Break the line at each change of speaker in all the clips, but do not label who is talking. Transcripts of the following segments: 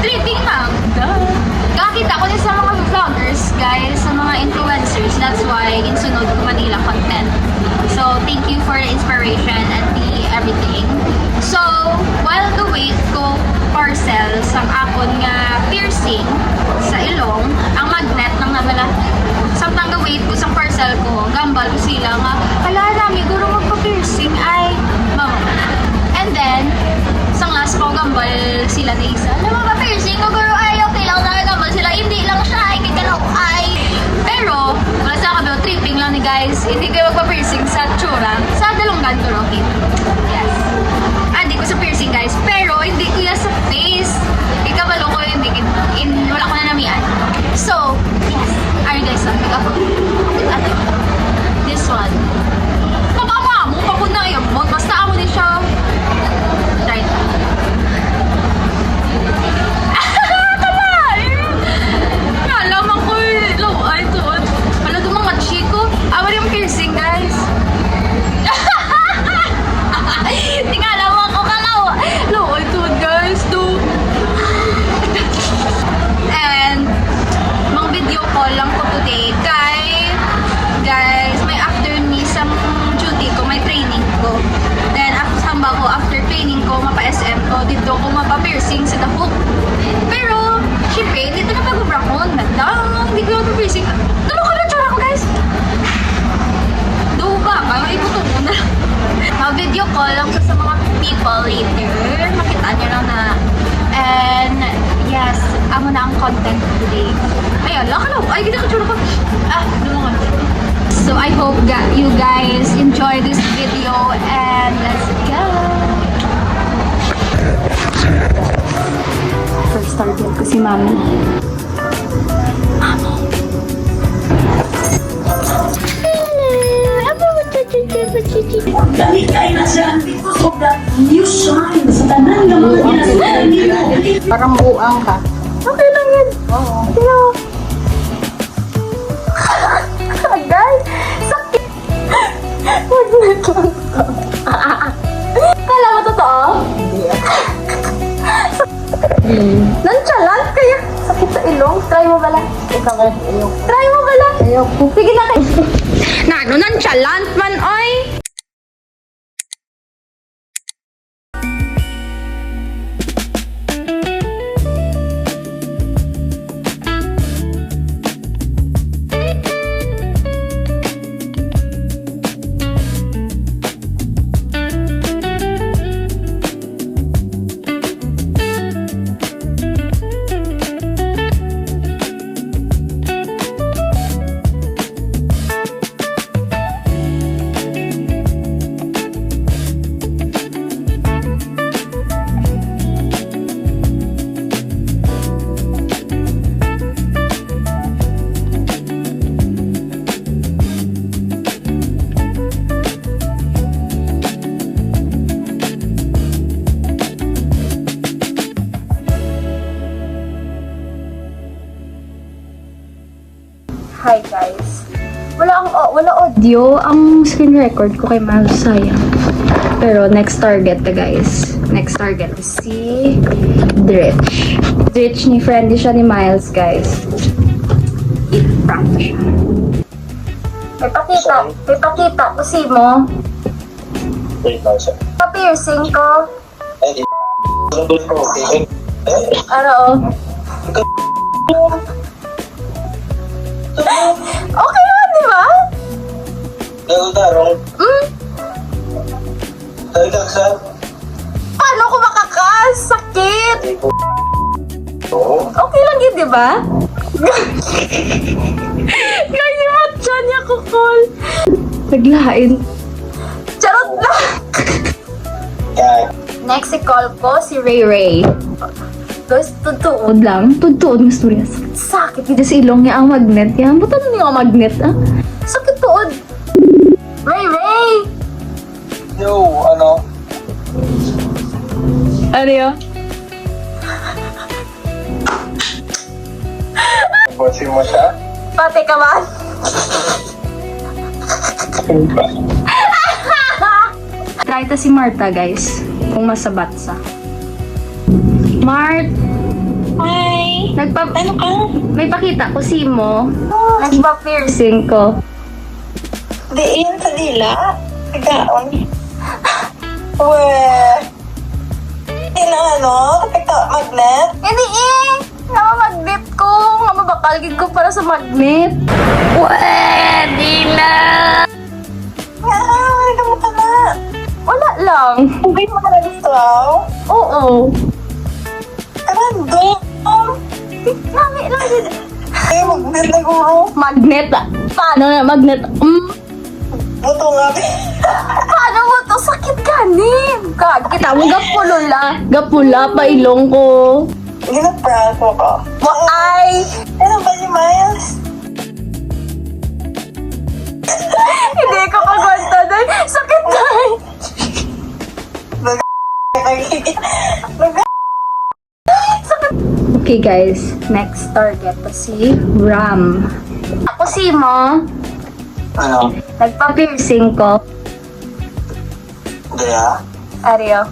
Tripping lang. Kakita ko din sa mga vloggers, guys, sa mga influencers. That's why insunod ko Manila content. So, thank you for the inspiration and the everything. So, while the wait ko parcel sa akon nga piercing sa ilong, ang magnet ng nabala. Samtang ga-wait ko sa parcel ko, gambal ko sila nga, hala nami, guro magpa-piercing ay, mama. And then, sang last ko, gambal sila na isa, alam mo ba, piercing ko, guro ay, okay lang na, gambal sila, hindi lang siya, ay, kikalaw, ay. Pero, wala sa kabilang tripping lang ni guys, hindi kayo magpa-piercing sa tsura, sa Dalungan, Turokin. Yes. Hindi ko sa piercing guys, pero hindi ko yan sa face. Ikabalo ko hindi wala ko na namian. So, yes. Are you guys on? Ate, this one. Mapama mo, pagod na yun. Basta ako din siya. Try it. Nalaman ko low eye to. Wala doon mga chiko. Awal yung piercing guys. Tingala mo ako kalaw. Low eye to guys. Do. And mang video call lang ko today kay guys may after ni sa duty ko may training ko then samba ko after training ko mapa-SM ko dito ko mapa-piercing sa dahok pero syempre dito na pag-brakon nadang hindi ko mapa-piercing ano ka na tsura ko guys do ba kaya ibuto mo na ma-video call lang ko sa mga people later makita nyo lang na and yes, amo na ang content today. Ayun, lakalaw. Ay, ganda ka tsura ko. Lumangan. So, I hope you guys enjoy this video and let's go! First target ko si Mami. Mami!
Dahil kayo na siya, sobrang new shine sa tanan ng mga ginagawa niyo.
Parang buang ka.
Okay lang yan.
Oo.
Pero... Guys, sakit! Magnet lang to. Kala mo totoo?
Hindi
Nonchalant kaya sakit sa ilong. Try mo bala.
Ikaw ka. Ayoko.
Try mo bala.
Ayoko.
Sige na kayo. Nano, nonchalant man, oy! Hi guys. Wala audio ang screen record ko kay Miles sayang. Pero next target na guys. Next target is si Dritch. Dritch ni friendly siya ni Miles guys. I-prank siya. May pakita ko si mo.
Wait lang siya.
Pa-piercing ko.
Ay, sunod ko, okay?
Ano? Okay naman, di ba?
Gano'n tarong. Dahil kaksa.
Paano ko makakasakit?
Oo.
Okay lang yun, di ba? Kasi matcha niya ko call. Naglain. Charot na!
Yan.
Next i-call ko si Ray Ray. Guys, tutuod lang. Tutuod ng storya. Sakit dito sa ilong niya ang magnet. Yan, buta na niya ang magnet, ah. Sakit tuod. Ray Ray!
Yo, ano?
Ano yun?
Bossing mo siya?
Pati ka ba? Try ito si Martha, guys. Kung masabat sa. Mart!
Ano ka?
May pakita ko si mo. Nagpa-piercing ko.
Diin sa dila. Tigaon. Weh. Ano? Magnet?
Hindi magnet ko. Nga mabakalgid ko para sa magnet. Pwede na!
Ano mo ka na?
Wala lang.
Hindi mo ka na gusto?
Oo.
Karando.
Lami lang din.
Magnet na guro.
Magnet. Paano na magnet?
Buto nga.
Paano mo to? Sakit ka ni. Kita mo gapula pa ilong ko.
Ginaprank mo ka.
Ay!
Ano ba si Miles?
Hindi ko kagwanta doon. Sakit ka. Okay guys, next target to si Ram. Ako si mo,
Ano?
nagpa-piercing ko.
Daya?
Aryo.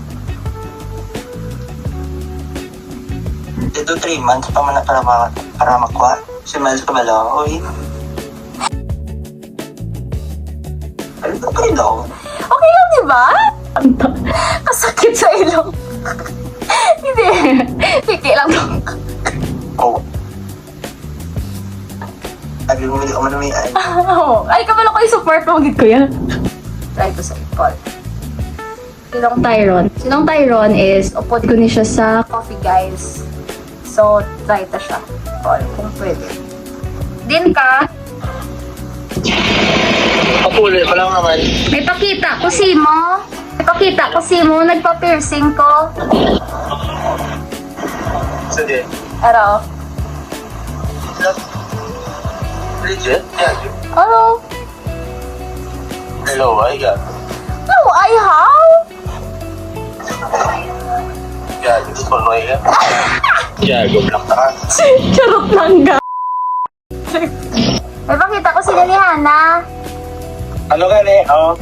Ito 3 months pa man para makuha. Si Miles Camelo, uy. Ano ito kayo?
Okay lang, di ba? Kasakit sa ilong. Hindi. Piki lang.
Oh. Sabi mo, hindi ako manumian.
Ay, kabalo ko yung support mo, gid ko yan. Try ko sa ipol. Silong Tyron. Silong Tyron is, upod ko ni siya sa coffee, guys. So, try ta siya. Ipol, kung pwede. Din ka,
Kapuli pa lang naman.
may pakita ko si mo. May pakita ko si mo, nagpa-piercing ko.
Sige.
Pero,
Legit? Yeah.
ano?
Hello, I got.
No, I how?
Yeah, gusto ko na yan. Yeah, go lang ka.
Charot lang ga. May pakita ko si Hana.
Ano ka ni? Oh.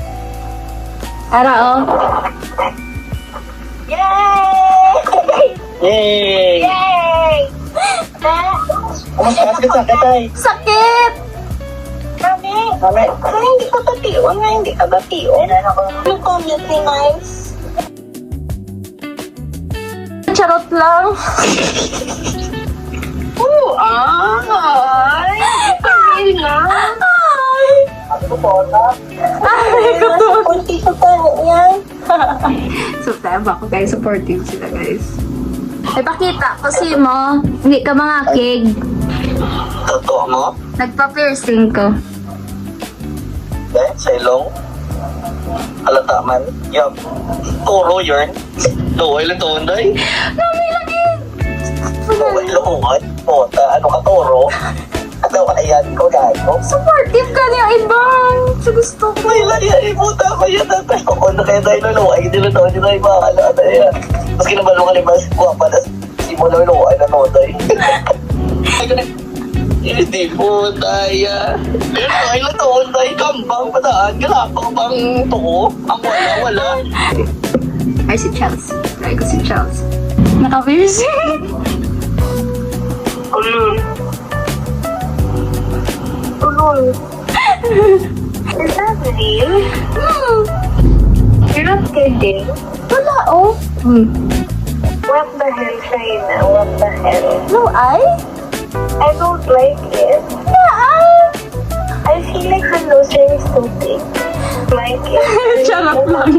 Ara, oh.
Yay!
Yay!
Kumusta ka sa kitay?
Sakit!
Kami.
Kami.
Hindi ka batiwan nga, hindi ka batiwan. Ano comment ni Miles?
Charot lang.
Oo, ay. Ay, na.
Ay!
Ano po na?
Ay, ko.
Kunti sa tayo yan.
So, tama ko guys. Supportive sila guys. May pakita ko si mo. Hindi ka mga kig.
Totoo mo?
Nagpa-piercing ko.
Sa ilong? Halata man? Yup. Turo yun. Tuway lang tuwon day.
Lami lagi.
Tuway lungan. Pota, ano ka turo? Ano ka yan ko gago?
Supportive ka niya ibang. Sa gusto ko.
May laya, ibuta ko yan. Ako na kaya tayo luluway. Hindi lang tayo tayo makakala na yan. Mas kinabalo ka ni Mas Guapa na si mo luluway na noday. Hindi po tayo. Pero ay lang taon tayo kambang pataan. Galapang bang tuko. Ang wala.
Ay, si Chelsea. Try ko si Chelsea. Naka-piercing.
Ulul. Is that real? You're not kidding.
Wala, oh.
What the hell, Shaina? What the hell?
No, I
don't like it. I feel like the nose ring is too big. Like it.
Charot lang.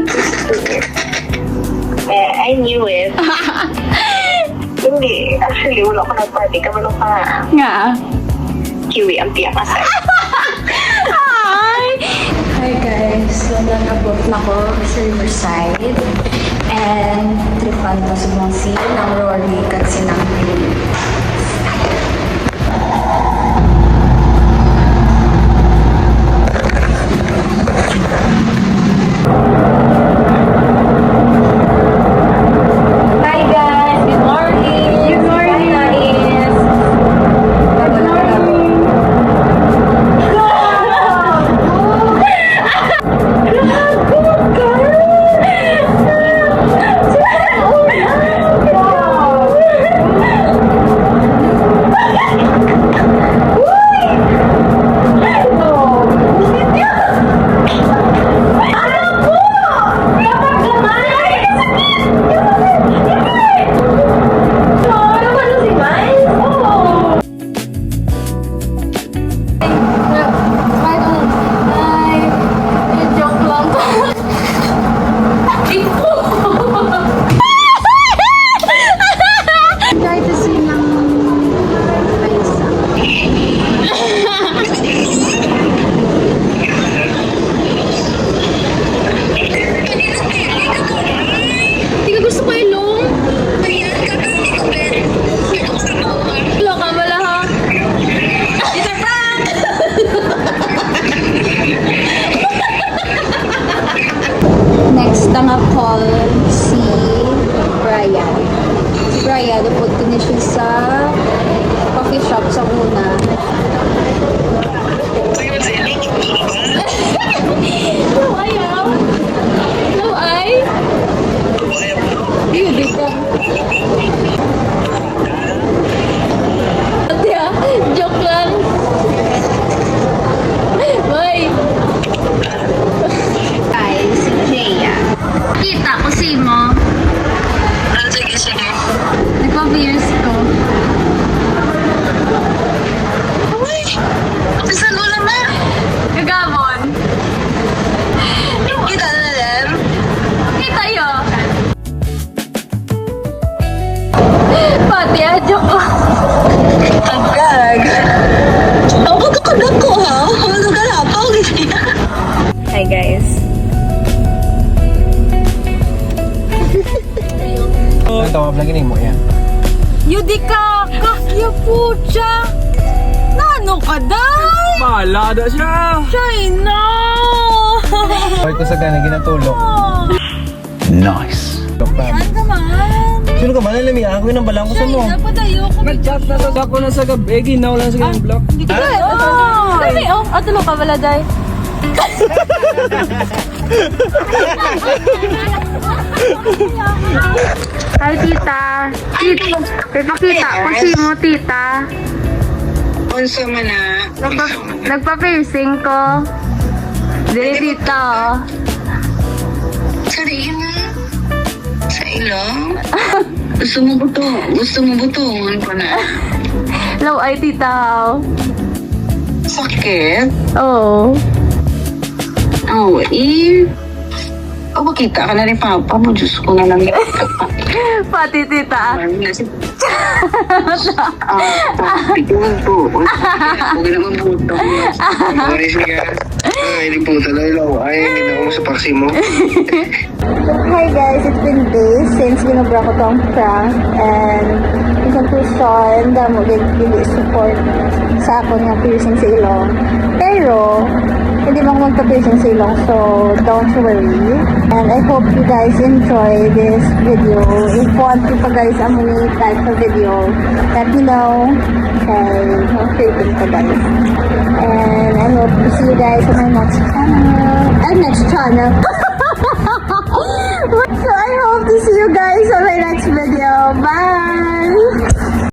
I knew it. Hindi. Actually, wala ko nag-party. Kamalo ka
Nga.
kiwi ang tiyak asay.
Hi guys, so nag-abot na ko sa Riverside and tripan pa sa mga scene ng Rory kasi namin. Hi guys, good morning. Good morning, guys. Good morning.
Pucha! Nano ka, day?
Malada siya!
China!
Hoy ko sa gana ginatulog. Nice.
Yan ka man.
Sino ka man? Alam ako yung balang ko sa mo.
China, padayo ko.
Nag-chat na sa ako na sa gabi. Ginaw lang sa ganyan block.
Hindi ka day. Dami, oh. Tulo ka wala, day.
Hi, tita. Tita, pakita ko si mo, tita.
Unsa man na?
Nagpa-piercing ko. Dili, tita.
Sariin na. Sa ilong? Gusto mo buto? Gusto mo butungan ko na?
Low ay, tita.
Sakit?
Oo.
Oo, O, makita ka na rin, Papa mo. Diyos ko na lang.
Pati, tita.
Pagpapituan po. Huwag naman buto. Maris niya. Ay, hindi po talaga. Ay, hindi na ako sa paksi mo.
Hi guys, it's been days since ginobra ko tong prank and isang person damo gili support sa ako nga piercing sa ilong. Pero hindi mo magpa-piercing sa ilong, so don't worry. And I hope you guys enjoy this video. If want to pa guys amuni type of video, let me know. Okay, okay pa guys. And I hope to see you guys on my next channel. So I hope to see you guys on my next video. Bye!